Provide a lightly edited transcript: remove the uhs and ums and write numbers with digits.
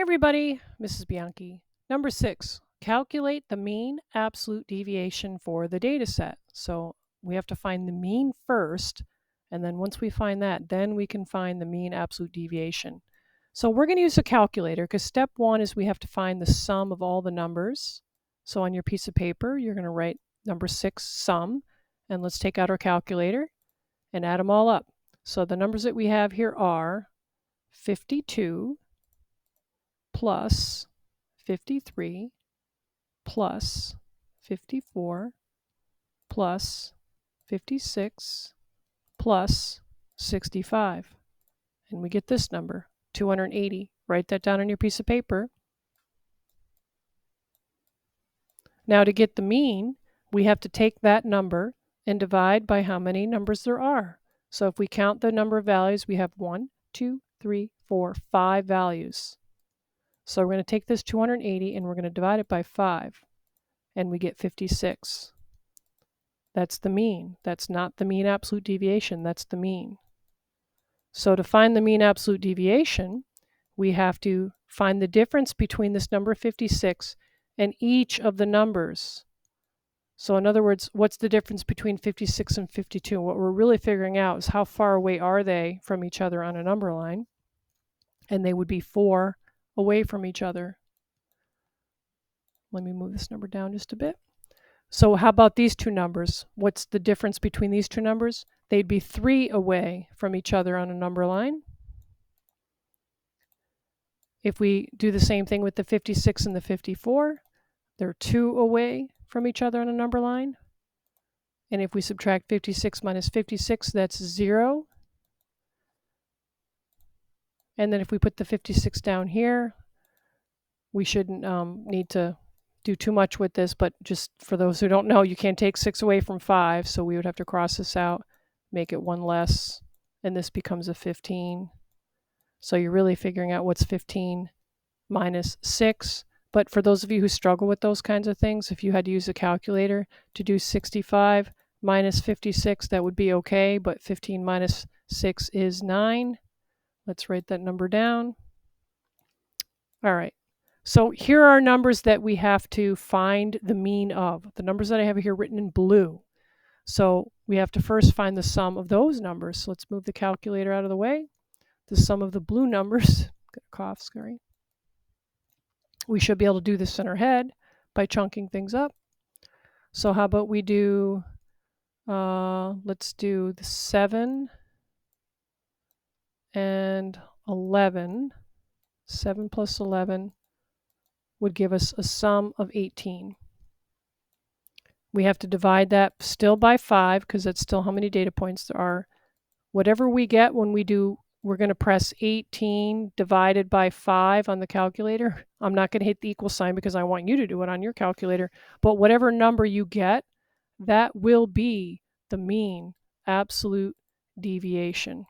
everybody, Mrs. Bianchi. Number 6, calculate the mean absolute deviation for the data set. So we have to find the mean first, and then once we find that, then we can find the mean absolute deviation. So we're going to use a calculator because step 1 is we have to find the sum of all the numbers. So on your piece of paper, you're going to write number 6, sum, and let's take out our calculator and add them all up. So the numbers that we have here are 52 plus 53 plus 54 plus 56 plus 65. And we get this number, 280. Write that down on your piece of paper. Now to get the mean, we have to take that number and divide by how many numbers there are. So if we count the number of values, we have 1, 2, 3, 4, 5 values. So we're going to take this 280 and we're going to divide it by 5, and we get 56. That's the mean. That's not the mean absolute deviation, that's the mean. So to find the mean absolute deviation, we have to find the difference between this number 56 and each of the numbers. So in other words, what's the difference between 56 and 52? What we're really figuring out is how far away are they from each other on a number line, and they would be 4 away from each other. Let me move this number down just a bit. So how about these two numbers? What's the difference between these two numbers? They'd be 3 away from each other on a number line. If we do the same thing with the 56 and the 54, they're 2 away from each other on a number line. And if we subtract 56 minus 56, that's 0. And then if we put the 56 down here, we shouldn't need to do too much with this, but just for those who don't know, you can't take 6 away from 5, so we would have to cross this out, make it 1 less, and this becomes a 15. So you're really figuring out what's 15 minus 6. But for those of you who struggle with those kinds of things, if you had to use a calculator to do 65 minus 56, that would be okay, but 15 minus 6 is 9. Let's write that number down. All right. So here are numbers that we have to find the mean of. The numbers that I have here written in blue. So we have to first find the sum of those numbers. So let's move the calculator out of the way. The sum of the blue numbers, got a cough, sorry. We should be able to do this in our head by chunking things up. So how about we do, let's do the 7 and 11. 7 plus 11 would give us a sum of 18. We have to divide that still by 5 because that's still how many data points there are. Whatever we get when we do, we're going to press 18 divided by 5 on the calculator. I'm not going to hit the equal sign because I want you to do it on your calculator. But whatever number you get, that will be the mean absolute deviation.